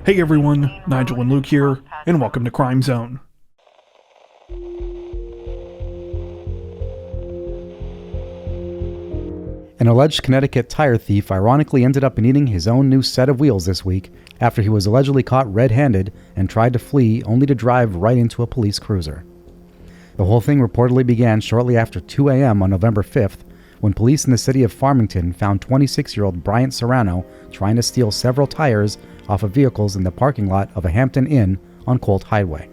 Hey everyone, Nigel and Luke here, and welcome to Crime Zone. An alleged Connecticut tire thief ironically ended up needing his own new set of wheels this week after he was allegedly caught red-handed and tried to flee only to drive right into a police cruiser. The whole thing reportedly began shortly after 2 a.m. on November 5th when police in the city of Farmington found 26-year-old Bryant Serrano trying to steal several tires off of vehicles in the parking lot of a Hampton Inn on Colt Highway.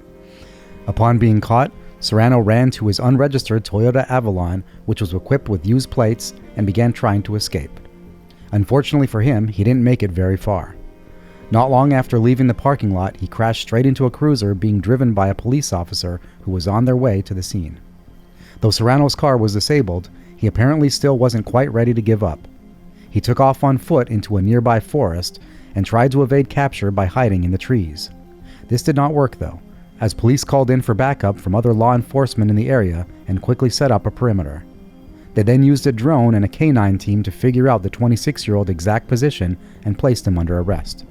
Upon being caught, Serrano ran to his unregistered Toyota Avalon, which was equipped with used plates, and began trying to escape. Unfortunately for him, he didn't make it very far. Not long after leaving the parking lot, he crashed straight into a cruiser being driven by a police officer who was on their way to the scene. Though Serrano's car was disabled, he apparently still wasn't quite ready to give up. He took off on foot into a nearby forest and tried to evade capture by hiding in the trees. This did not work though, as police called in for backup from other law enforcement in the area and quickly set up a perimeter. They then used a drone and a canine team to figure out the 26-year-old exact position and placed him under arrest.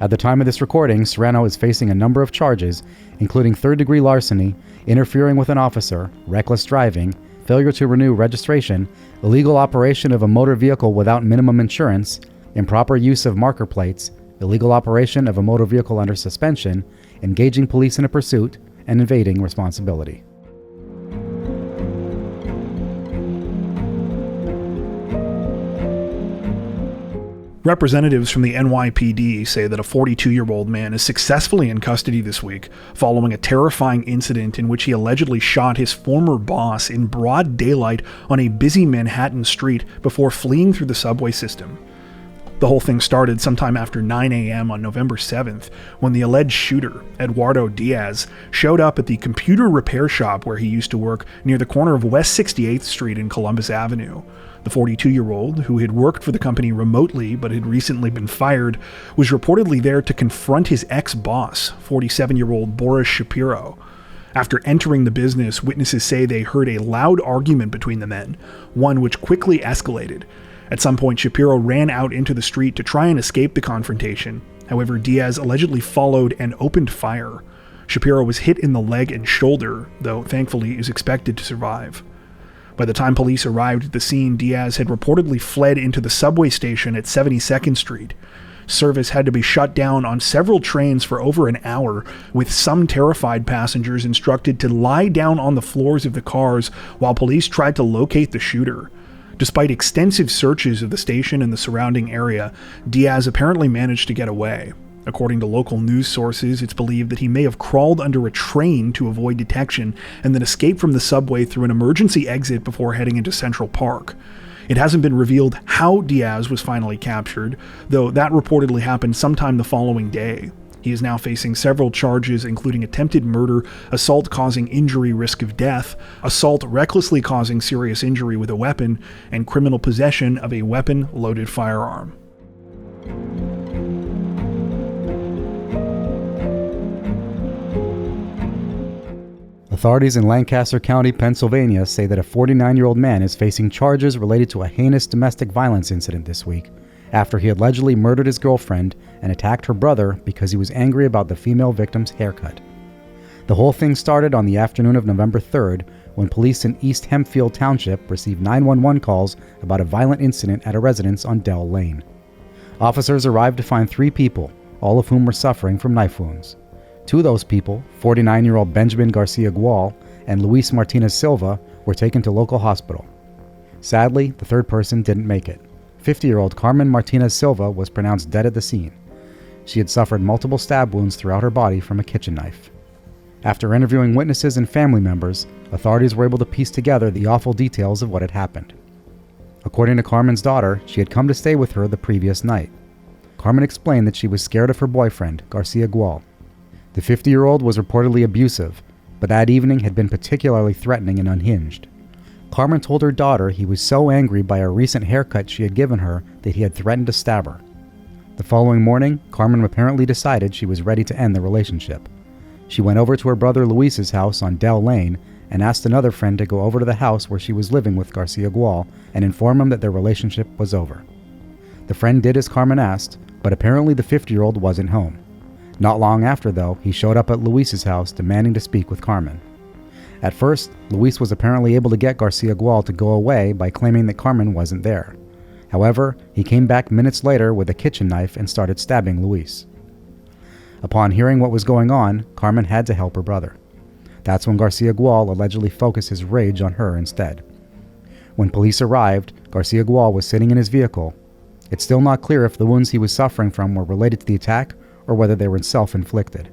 At the time of this recording, Serrano is facing a number of charges, including third-degree larceny, interfering with an officer, reckless driving, failure to renew registration, illegal operation of a motor vehicle without minimum insurance, improper use of marker plates, illegal operation of a motor vehicle under suspension, engaging police in a pursuit, and evading responsibility. Representatives from the NYPD say that a 42-year-old man is successfully in custody this week following a terrifying incident in which he allegedly shot his former boss in broad daylight on a busy Manhattan street before fleeing through the subway system. The whole thing started sometime after 9 a.m. on November 7th when the alleged shooter, Eduardo Diaz, showed up at the computer repair shop where he used to work near the corner of West 68th Street and Columbus Avenue. The 42-year-old, who had worked for the company remotely but had recently been fired, was reportedly there to confront his ex-boss, 47-year-old Boris Shapiro. After entering the business, witnesses say they heard a loud argument between the men, one which quickly escalated. At some point, Shapiro ran out into the street to try and escape the confrontation. However, Diaz allegedly followed and opened fire. Shapiro was hit in the leg and shoulder, though thankfully is expected to survive. By the time police arrived at the scene, Diaz had reportedly fled into the subway station at 72nd Street. Service had to be shut down on several trains for over an hour, with some terrified passengers instructed to lie down on the floors of the cars while police tried to locate the shooter. Despite extensive searches of the station and the surrounding area, Diaz apparently managed to get away. According to local news sources, it's believed that he may have crawled under a train to avoid detection and then escaped from the subway through an emergency exit before heading into Central Park. It hasn't been revealed how Diaz was finally captured, though that reportedly happened sometime the following day. He is now facing several charges, including attempted murder, assault causing injury, risk of death, assault recklessly causing serious injury with a weapon, and criminal possession of a weapon-loaded firearm. Authorities in Lancaster County, Pennsylvania say that a 49-year-old man is facing charges related to a heinous domestic violence incident this week, after he allegedly murdered his girlfriend and attacked her brother because he was angry about the female victim's haircut. The whole thing started on the afternoon of November 3rd when police in East Hempfield Township received 911 calls about a violent incident at a residence on Dell Lane. Officers arrived to find 3 people, all of whom were suffering from knife wounds. 2 of those people, 49-year-old Benjamin Garcia Gual and Luis Martinez Silva, were taken to local hospital. Sadly, the third person didn't make it. 50-year-old Carmen Martinez Silva was pronounced dead at the scene. She had suffered multiple stab wounds throughout her body from a kitchen knife. After interviewing witnesses and family members, authorities were able to piece together the awful details of what had happened. According to Carmen's daughter, she had come to stay with her the previous night. Carmen explained that she was scared of her boyfriend, Garcia Gual. The 50-year-old was reportedly abusive, but that evening had been particularly threatening and unhinged. Carmen told her daughter he was so angry by a recent haircut she had given her that he had threatened to stab her. The following morning, Carmen apparently decided she was ready to end the relationship. She went over to her brother Luis's house on Dell Lane and asked another friend to go over to the house where she was living with Garcia Gual and inform him that their relationship was over. The friend did as Carmen asked, but apparently the 50-year-old wasn't home. Not long after, though, he showed up at Luis's house demanding to speak with Carmen. At first, Luis was apparently able to get Garcia Gual to go away by claiming that Carmen wasn't there. However, he came back minutes later with a kitchen knife and started stabbing Luis. Upon hearing what was going on, Carmen had to help her brother. That's when Garcia Gual allegedly focused his rage on her instead. When police arrived, Garcia Gual was sitting in his vehicle. It's still not clear if the wounds he was suffering from were related to the attack or whether they were self-inflicted.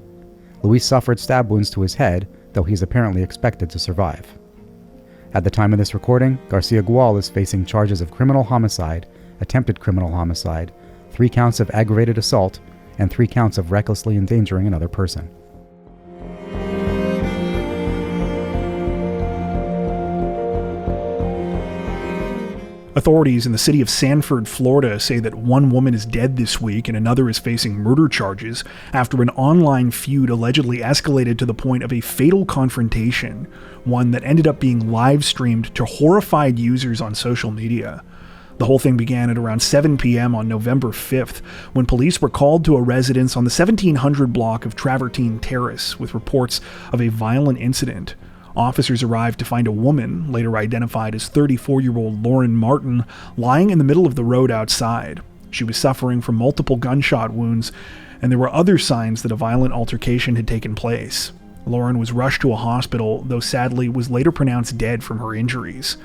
Luis suffered stab wounds to his head, though he's apparently expected to survive. At the time of this recording, Garcia Gual is facing charges of criminal homicide, attempted criminal homicide, 3 counts of aggravated assault, and 3 counts of recklessly endangering another person. Authorities in the city of Sanford, Florida say that one woman is dead this week and another is facing murder charges after an online feud allegedly escalated to the point of a fatal confrontation, one that ended up being live streamed to horrified users on social media. The whole thing began at around 7 p.m. on November 5th when police were called to a residence on the 1700 block of Travertine Terrace with reports of a violent incident. Officers arrived to find a woman, later identified as 34-year-old Lauren Martin, lying in the middle of the road outside. She was suffering from multiple gunshot wounds, and there were other signs that a violent altercation had taken place. Lauren was rushed to a hospital, though sadly was later pronounced dead from her injuries.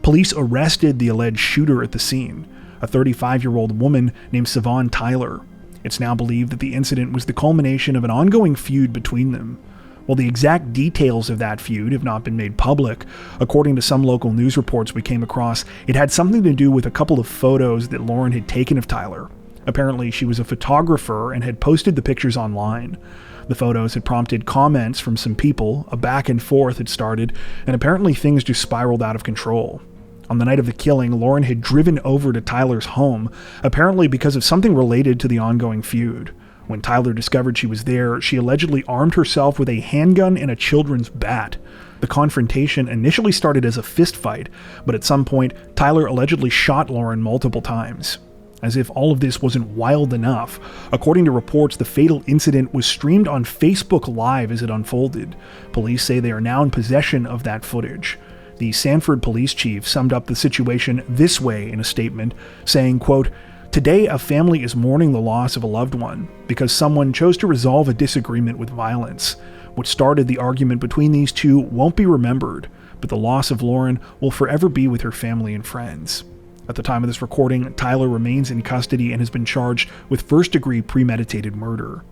Police arrested the alleged shooter at the scene, a 35-year-old woman named Siobhan Tyler. It's now believed that the incident was the culmination of an ongoing feud between them. While the exact details of that feud have not been made public, according to some local news reports we came across, it had something to do with a couple of photos that Lauren had taken of Tyler. Apparently, she was a photographer and had posted the pictures online. The photos had prompted comments from some people, a back and forth had started, and apparently things just spiraled out of control. On the night of the killing, Lauren had driven over to Tyler's home, apparently because of something related to the ongoing feud. When Tyler discovered she was there, she allegedly armed herself with a handgun and a children's bat. The confrontation initially started as a fistfight, but at some point, Tyler allegedly shot Lauren multiple times. As if all of this wasn't wild enough, according to reports, the fatal incident was streamed on Facebook Live as it unfolded. Police say they are now in possession of that footage. The Sanford police chief summed up the situation this way in a statement, saying, quote, "Today, a family is mourning the loss of a loved one because someone chose to resolve a disagreement with violence. What started the argument between these two won't be remembered, but the loss of Lauren will forever be with her family and friends." At the time of this recording, Tyler remains in custody and has been charged with first-degree premeditated murder.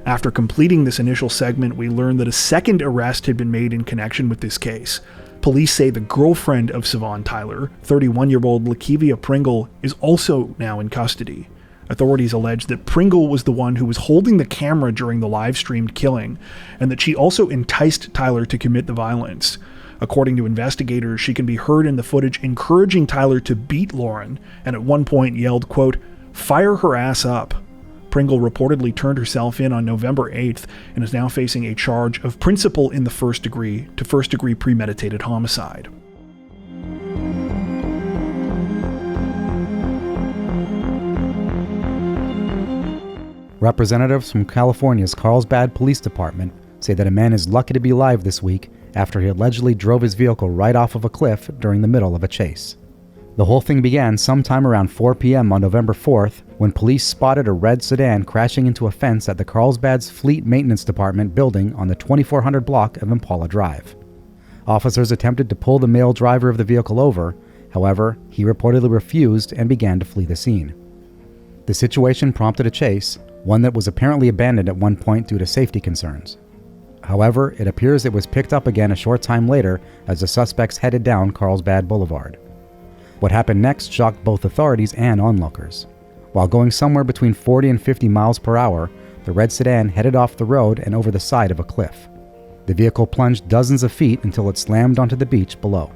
After completing this initial segment, we learned that a second arrest had been made in connection with this case. Police say the girlfriend of Siobhan Tyler, 31-year-old Lakevia Pringle, is also now in custody. Authorities allege that Pringle was the one who was holding the camera during the live-streamed killing, and that she also enticed Tyler to commit the violence. According to investigators, she can be heard in the footage encouraging Tyler to beat Lauren, and at one point yelled, quote, "Fire her ass up." Pringle reportedly turned herself in on November 8th and is now facing a charge of principal in the first degree to first-degree premeditated homicide. Representatives from California's Carlsbad Police Department say that a man is lucky to be alive this week after he allegedly drove his vehicle right off of a cliff during the middle of a chase. The whole thing began sometime around 4 p.m. on November 4th when police spotted a red sedan crashing into a fence at the Carlsbad's Fleet Maintenance Department building on the 2400 block of Impala Drive. Officers attempted to pull the male driver of the vehicle over, however, he reportedly refused and began to flee the scene. The situation prompted a chase, one that was apparently abandoned at one point due to safety concerns. However, it appears it was picked up again a short time later as the suspects headed down Carlsbad Boulevard. What happened next shocked both authorities and onlookers. While going somewhere between 40 and 50 miles per hour, the red sedan headed off the road and over the side of a cliff. The vehicle plunged dozens of feet until it slammed onto the beach below.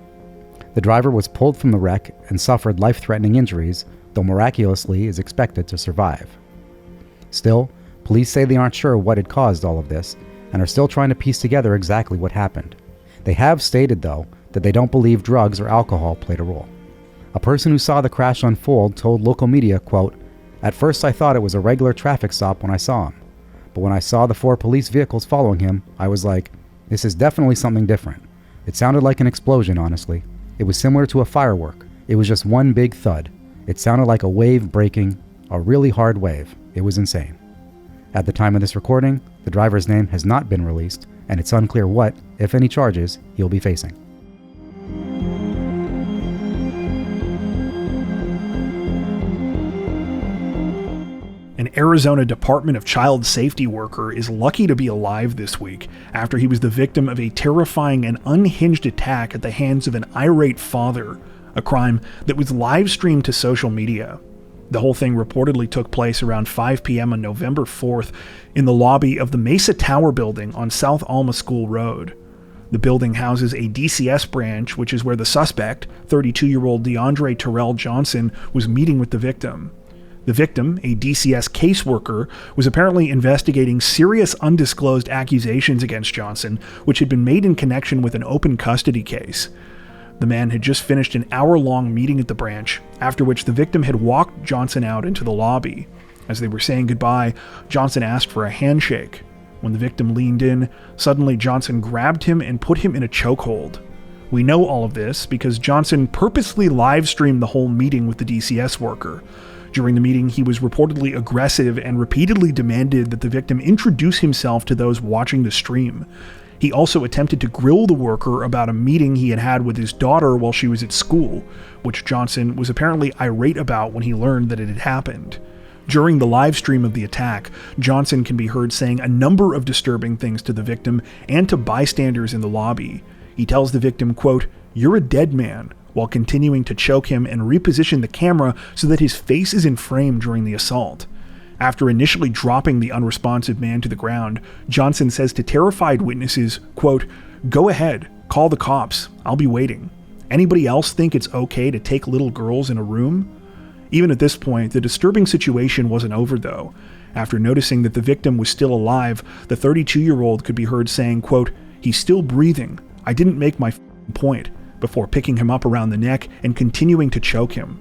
The driver was pulled from the wreck and suffered life-threatening injuries, though miraculously is expected to survive. Still, police say they aren't sure what had caused all of this and are still trying to piece together exactly what happened. They have stated, though, that they don't believe drugs or alcohol played a role. A person who saw the crash unfold told local media, quote, "At first I thought it was a regular traffic stop when I saw him, but when I saw the 4 police vehicles following him, I was like, this is definitely something different. It sounded like an explosion, honestly. It was similar to a firework. It was just one big thud. It sounded like a wave breaking, a really hard wave. It was insane. At the time of this recording, the driver's name has not been released, and it's unclear what, if any, charges he'll be facing. An Arizona Department of Child Safety worker is lucky to be alive this week after he was the victim of a terrifying and unhinged attack at the hands of an irate father, a crime that was live-streamed to social media. The whole thing reportedly took place around 5 p.m. on November 4th in the lobby of the Mesa Tower building on South Olmos School Road. The building houses a DCS branch, which is where the suspect, 32-year-old DeAndre Terrell Johnson, was meeting with the victim. The victim, a DCS caseworker, was apparently investigating serious undisclosed accusations against Johnson, which had been made in connection with an open custody case. The man had just finished an hour-long meeting at the branch, after which the victim had walked Johnson out into the lobby. As they were saying goodbye, Johnson asked for a handshake. When the victim leaned in, suddenly Johnson grabbed him and put him in a chokehold. We know all of this because Johnson purposely live-streamed the whole meeting with the DCS worker. During the meeting, he was reportedly aggressive and repeatedly demanded that the victim introduce himself to those watching the stream. He also attempted to grill the worker about a meeting he had had with his daughter while she was at school, which Johnson was apparently irate about when he learned that it had happened. During the live stream of the attack, Johnson can be heard saying a number of disturbing things to the victim and to bystanders in the lobby. He tells the victim, quote, "You're a dead man," while continuing to choke him and reposition the camera so that his face is in frame during the assault. After initially dropping the unresponsive man to the ground, Johnson says to terrified witnesses, quote, "Go ahead, call the cops, I'll be waiting. Anybody else think it's okay to take little girls in a room?" Even at this point, the disturbing situation wasn't over though. After noticing that the victim was still alive, the 32-year-old could be heard saying, quote, "He's still breathing. I didn't make my point," before picking him up around the neck and continuing to choke him.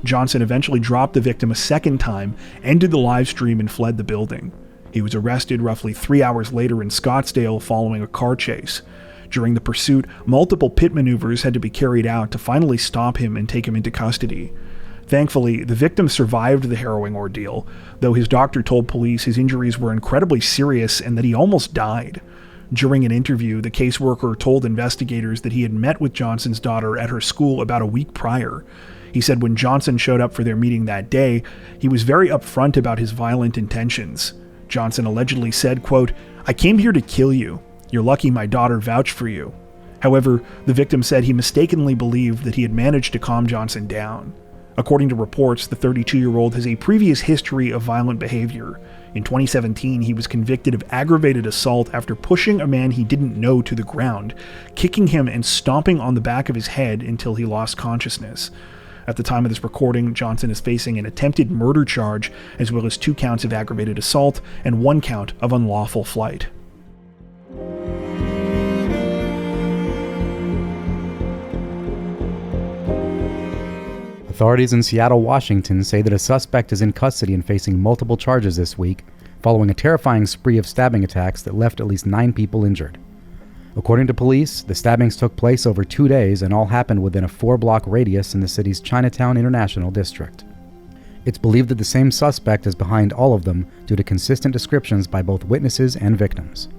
Johnson eventually dropped the victim a second time, ended the live stream, and fled the building. He was arrested roughly 3 hours later in Scottsdale following a car chase. During the pursuit, multiple pit maneuvers had to be carried out to finally stop him and take him into custody. Thankfully, the victim survived the harrowing ordeal, though his doctor told police his injuries were incredibly serious and that he almost died. During an interview, the caseworker told investigators that he had met with Johnson's daughter at her school about a week prior. He said when Johnson showed up for their meeting that day, he was very upfront about his violent intentions. Johnson allegedly said, quote, "I came here to kill you. You're lucky my daughter vouched for you." However, the victim said he mistakenly believed that he had managed to calm Johnson down. According to reports, the 32-year-old has a previous history of violent behavior. In 2017, he was convicted of aggravated assault after pushing a man he didn't know to the ground, kicking him and stomping on the back of his head until he lost consciousness. At the time of this recording, Johnson is facing an attempted murder charge, as well as 2 counts of aggravated assault and 1 count of unlawful flight. Authorities in Seattle, Washington say that a suspect is in custody and facing multiple charges this week, following a terrifying spree of stabbing attacks that left at least 9 people injured. According to police, the stabbings took place over 2 days and all happened within a 4-block radius in the city's Chinatown International District. It's believed that the same suspect is behind all of them due to consistent descriptions by both witnesses and victims.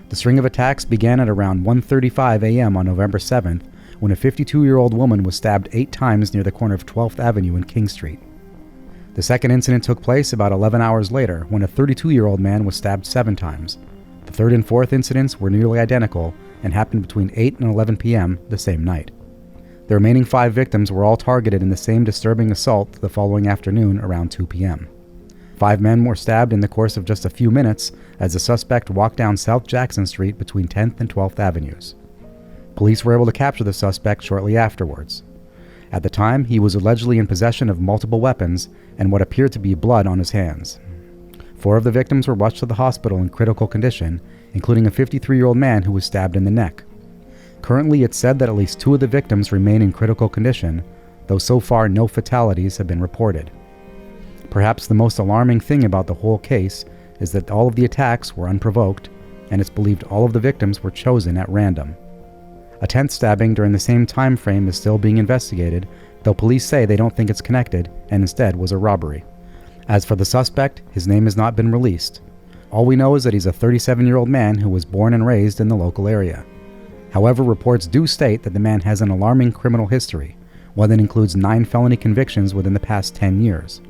The string of attacks began at around 1:35 a.m. on November 7th, when a 52-year-old woman was stabbed 8 times near the corner of 12th Avenue and King Street. The second incident took place about 11 hours later, when a 32-year-old man was stabbed 7 times. The third and fourth incidents were nearly identical and happened between 8 and 11 p.m. the same night. The remaining 5 victims were all targeted in the same disturbing assault the following afternoon around 2 p.m. 5 men were stabbed in the course of just a few minutes as the suspect walked down South Jackson Street between 10th and 12th Avenues. Police were able to capture the suspect shortly afterwards. At the time, he was allegedly in possession of multiple weapons and what appeared to be blood on his hands. 4 of the victims were rushed to the hospital in critical condition, including a 53-year-old man who was stabbed in the neck. Currently, it's said that at least 2 of the victims remain in critical condition, though so far no fatalities have been reported. Perhaps the most alarming thing about the whole case is that all of the attacks were unprovoked, and it's believed all of the victims were chosen at random. A 10th stabbing during the same time frame is still being investigated, though police say they don't think it's connected and instead was a robbery. As for the suspect, his name has not been released. All we know is that he's a 37-year-old man who was born and raised in the local area. However, reports do state that the man has an alarming criminal history, one that includes 9 felony convictions within the past 10 years.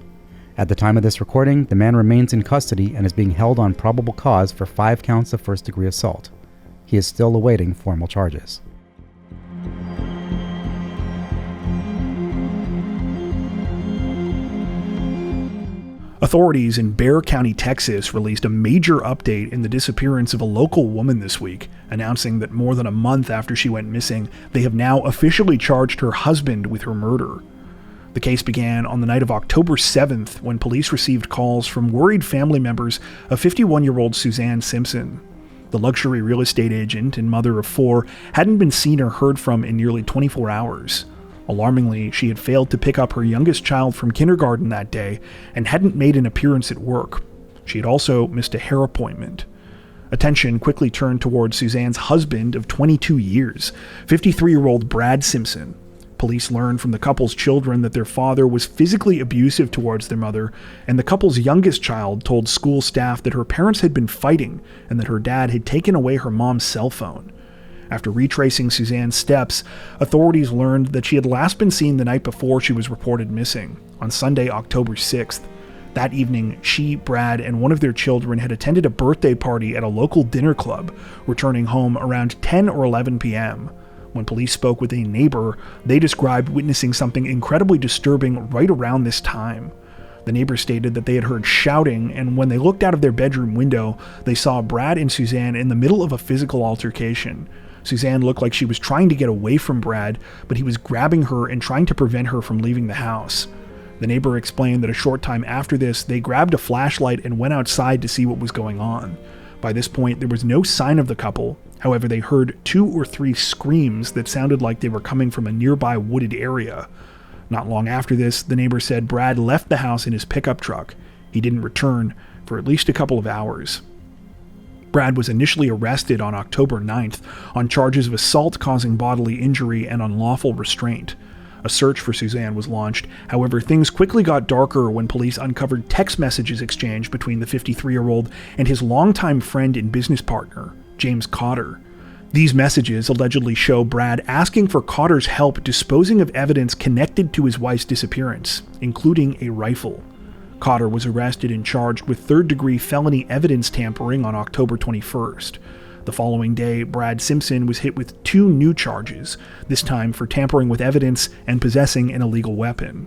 At the time of this recording, the man remains in custody and is being held on probable cause for 5 counts of first-degree assault. He is still awaiting formal charges. Authorities in Bexar County, Texas released a major update in the disappearance of a local woman this week, announcing that more than a month after she went missing, they have now officially charged her husband with her murder. The case began on the night of October 7th when police received calls from worried family members of 51-year-old Suzanne Simpson. The luxury real estate agent and mother of 4 hadn't been seen or heard from in nearly 24 hours. Alarmingly, she had failed to pick up her youngest child from kindergarten that day and hadn't made an appearance at work. She had also missed a hair appointment. Attention quickly turned towards Suzanne's husband of 22 years, 53-year-old Brad Simpson. Police learned from the couple's children that their father was physically abusive towards their mother, and the couple's youngest child told school staff that her parents had been fighting and that her dad had taken away her mom's cell phone. After retracing Suzanne's steps, authorities learned that she had last been seen the night before she was reported missing, on Sunday, October 6th. That evening, she, Brad, and one of their children had attended a birthday party at a local dinner club, returning home around 10 or 11 p.m. When police spoke with a neighbor, they described witnessing something incredibly disturbing right around this time. The neighbor stated that they had heard shouting, and when they looked out of their bedroom window, they saw Brad and Suzanne in the middle of a physical altercation. Suzanne looked like she was trying to get away from Brad, but he was grabbing her and trying to prevent her from leaving the house. The neighbor explained that a short time after this, they grabbed a flashlight and went outside to see what was going on. By this point, there was no sign of the couple. However, they heard 2 or 3 screams that sounded like they were coming from a nearby wooded area. Not long after this, the neighbor said Brad left the house in his pickup truck. He didn't return for at least a couple of hours. Brad was initially arrested on October 9th on charges of assault causing bodily injury and unlawful restraint. A search for Suzanne was launched. However, things quickly got darker when police uncovered text messages exchanged between the 53-year-old and his longtime friend and business partner, James Cotter. These messages allegedly show Brad asking for Cotter's help disposing of evidence connected to his wife's disappearance, including a rifle. Cotter was arrested and charged with third-degree felony evidence tampering on October 21st. The following day, Brad Simpson was hit with 2 new charges, this time for tampering with evidence and possessing an illegal weapon.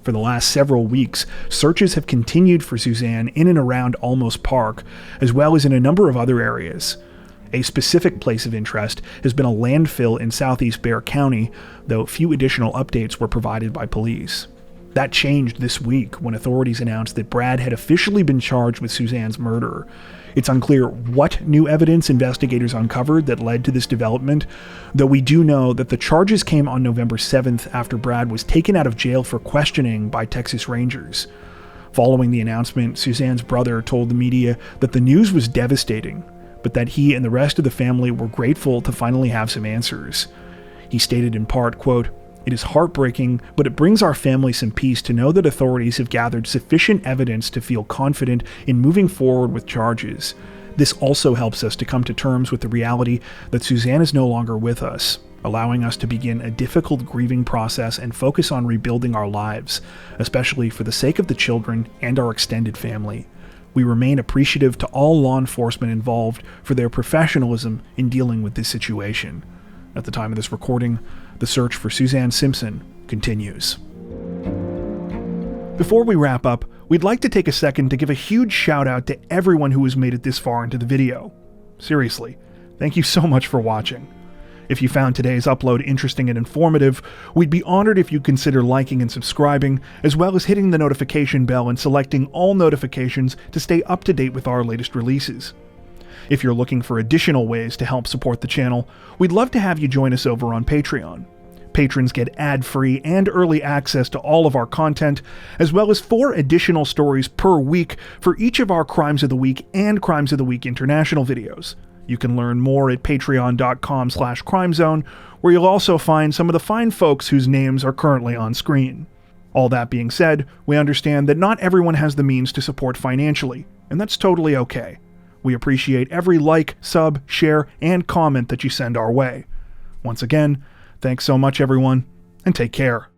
For the last several weeks, searches have continued for Suzanne in and around Olmos Park, as well as in a number of other areas. A specific place of interest has been a landfill in southeast Bexar County, though few additional updates were provided by police. That changed this week when authorities announced that Brad had officially been charged with Suzanne's murder. It's unclear what new evidence investigators uncovered that led to this development, though we do know that the charges came on November 7th after Brad was taken out of jail for questioning by Texas Rangers. Following the announcement, Suzanne's brother told the media that the news was devastating, but that he and the rest of the family were grateful to finally have some answers. He stated in part, quote, "It is heartbreaking, but it brings our family some peace to know that authorities have gathered sufficient evidence to feel confident in moving forward with charges. This also helps us to come to terms with the reality that Suzanne is no longer with us, allowing us to begin a difficult grieving process and focus on rebuilding our lives, especially for the sake of the children and our extended family. We remain appreciative to all law enforcement involved for their professionalism in dealing with this situation." At the time of this recording, the search for Suzanne Simpson continues. Before we wrap up, we'd like to take a second to give a huge shout out to everyone who has made it this far into the video. Seriously, thank you so much for watching. If you found today's upload interesting and informative, we'd be honored if you'd consider liking and subscribing, as well as hitting the notification bell and selecting all notifications to stay up to date with our latest releases. If you're looking for additional ways to help support the channel, we'd love to have you join us over on Patreon. Patrons get ad-free and early access to all of our content, as well as 4 additional stories per week for each of our Crimes of the Week and Crimes of the Week International videos. You can learn more at patreon.com/crimezone, where you'll also find some of the fine folks whose names are currently on screen. All that being said, we understand that not everyone has the means to support financially, and that's totally okay. We appreciate every like, sub, share, and comment that you send our way. Once again, thanks so much everyone, and take care.